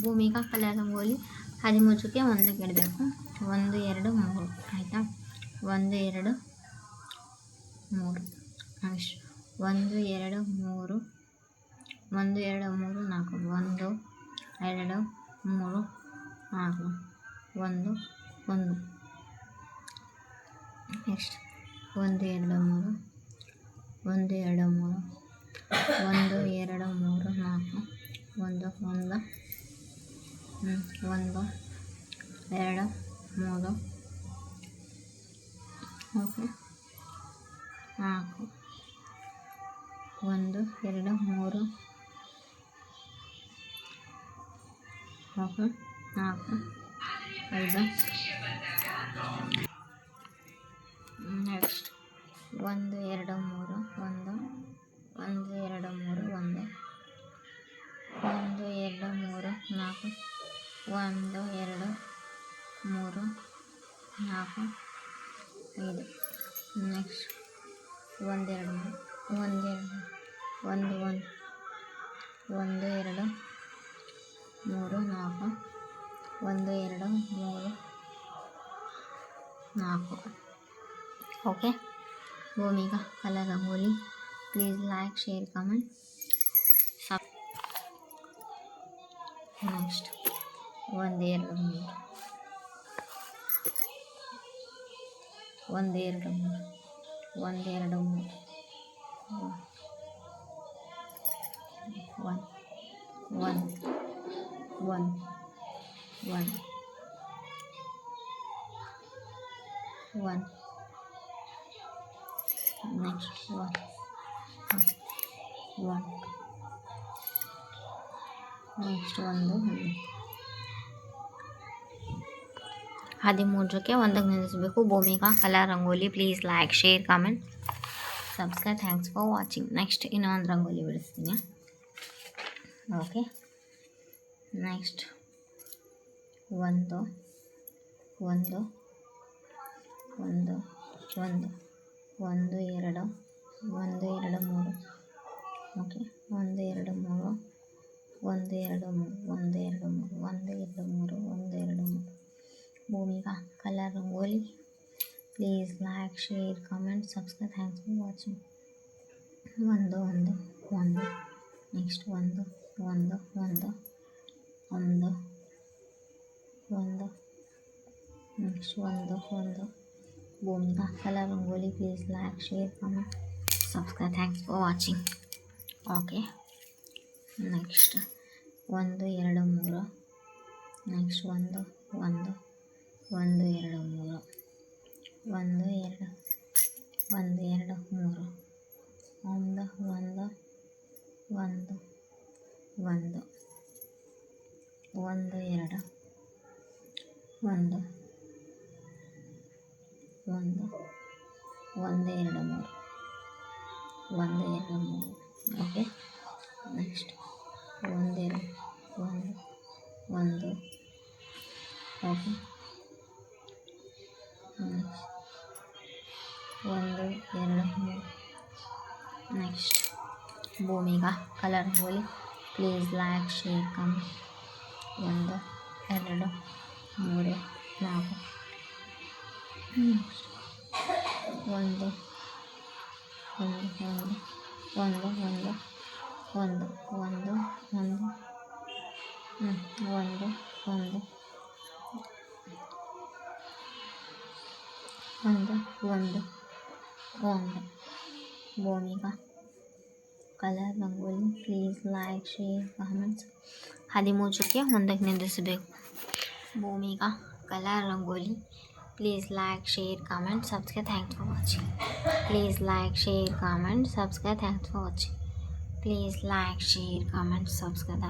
Bhoomika colour rangoli 13ಕ್ಕೆ ಒಂದಕ್ಕೆ ಇಡಬೇಕು. 1 2 3 ಆಯಿತಾ. 1 2 3 next 1 2 3 1 2 3 4 1 2 3 4 1 1 next 1 2 3 1 2 3 1 2 3 4 1 1 1 2 3 okay 4 1 2 3 okay 4 5 next 1 2 3 1 1 2 3 1 1 2 3 4 1 2 3 4 5 next 1 2 1 2 1 1 1 2 3 4 1 2 3 4 okay. Bhoomika colour rangoli please like share comment next 1 2 3 1 2 3 1 2 3 1 1 1 1 1 next 1 1 next 1 13ಕ್ಕೆ ಒಂದಕ್ಕೆ ನಿಲ್ಲಿಸಬೇಕು. Bhoomika colour rangoli please like share comment subscribe. Thanks for watching. Next ಇನ್ನೊಂದು ರಂಗೋಲಿ ಬಿಡಿಸ್ತೀನಿ. Okay next 1 1 1 1 1 2 1 2 3 okay 1 2 3 1 2 3 1 2 3 1 2 3 1 2 3 Bhumika colour rangoli please like share comment subscribe. Thanks for watching. 1 1 1 next 1 1 1 1 1 next 1 1 Bhoomika colour rangoli please like share comment subscribe. Thanks for watching. Okay next 1 2 3 next 1 1 1 2 3 1 2 1 2 3 1 1 1 1 1 2 1 1 1 2 3 1 2 3 okay next 1 2 1 1 okay next 1 2 3 next Bhumika colour rangoli please like share comment 1 2 3 4 next 1 1 1 1 1 1 1 1 1 1 1 1 Bhoomika colour rangoli please like share comments 13ಕ್ಕೆ ಒಂದಕ್ಕೆ ನಿಲ್ಲಿಸಬೇಕು. Bhoomika colour rangoli please like share comment subscribe. Thanks for watching. Please like share comment subscribe. Thanks for watching. Please like share comment subscribe.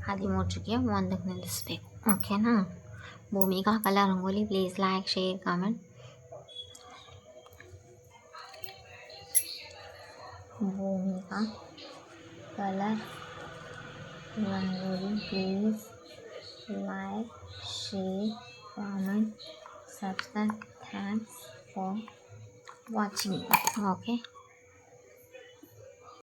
13ಕ್ಕೆ ಒಂದಕ್ಕೆ ನಿಲ್ಲಿಸಬೇಕು. ಓಕೆನಾ. Bhoomika colour rangoli please like share comment. Bhoomika colour rangoli please like share comment subscribe. Thanks for watching. Okay.